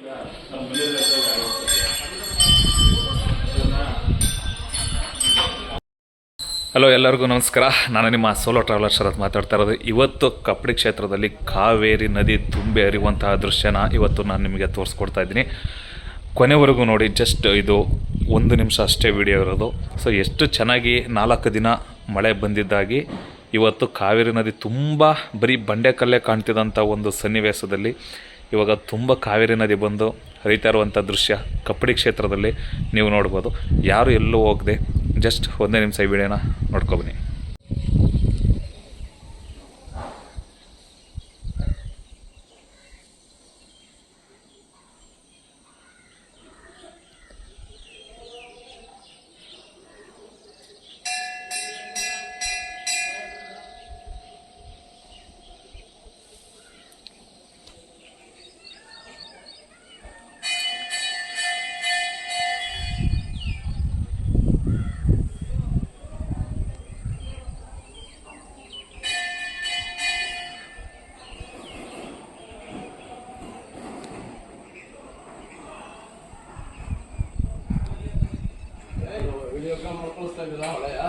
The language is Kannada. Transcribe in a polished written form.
ಹಲೋ, ಎಲ್ಲರಿಗೂ ನಮಸ್ಕಾರ. ನಾನು ನಿಮ್ಮ ಸೋಲೋ ಟ್ರಾವೆಲರ್ ಶರತ್ ಮಾತಾಡ್ತಾ ಇರೋದು. ಇವತ್ತು ಕಪ್ಪಡಿ ಕ್ಷೇತ್ರದಲ್ಲಿ ಕಾವೇರಿ ನದಿ ತುಂಬಿ ಹರಿಯುವಂತಹ ದೃಶ್ಯನ ಇವತ್ತು ನಾನು ನಿಮಗೆ ತೋರಿಸ್ಕೊಡ್ತಾ ಇದ್ದೀನಿ. ಕೊನೆವರೆಗೂ ನೋಡಿ. ಜಸ್ಟ್ ಇದು 1 ನಿಮಿಷ ಅಷ್ಟೇ ವಿಡಿಯೋ ಇರೋದು. ಸೊ ಎಷ್ಟು ಚೆನ್ನಾಗಿ 4 ದಿನ ಮಳೆ ಬಂದಿದ್ದಾಗಿ ಇವತ್ತು ಕಾವೇರಿ ನದಿ ತುಂಬ ಬರೀ ಬಂಡೆಕಲ್ಲೇ ಕಾಣ್ತಿದ್ದಂಥ ಒಂದು ಸನ್ನಿವೇಶದಲ್ಲಿ ಇವಾಗ ತುಂಬ ಕಾವೇರಿ ನದಿ ಬಂದು ಹರಿತಾ ಇರುವಂಥ ದೃಶ್ಯ ಕಪ್ಪಡಿ ಕ್ಷೇತ್ರದಲ್ಲಿ ನೀವು ನೋಡ್ಬೋದು. ಯಾರು ಎಲ್ಲೂ ಹೋಗದೆ ಜಸ್ಟ್ 1 ನಿಮಿಷ ಈ ವಿಡಿಯೋನ ನೋಡ್ಕೊಬನ್ನಿ. Video kan mau close lagi lah, ya.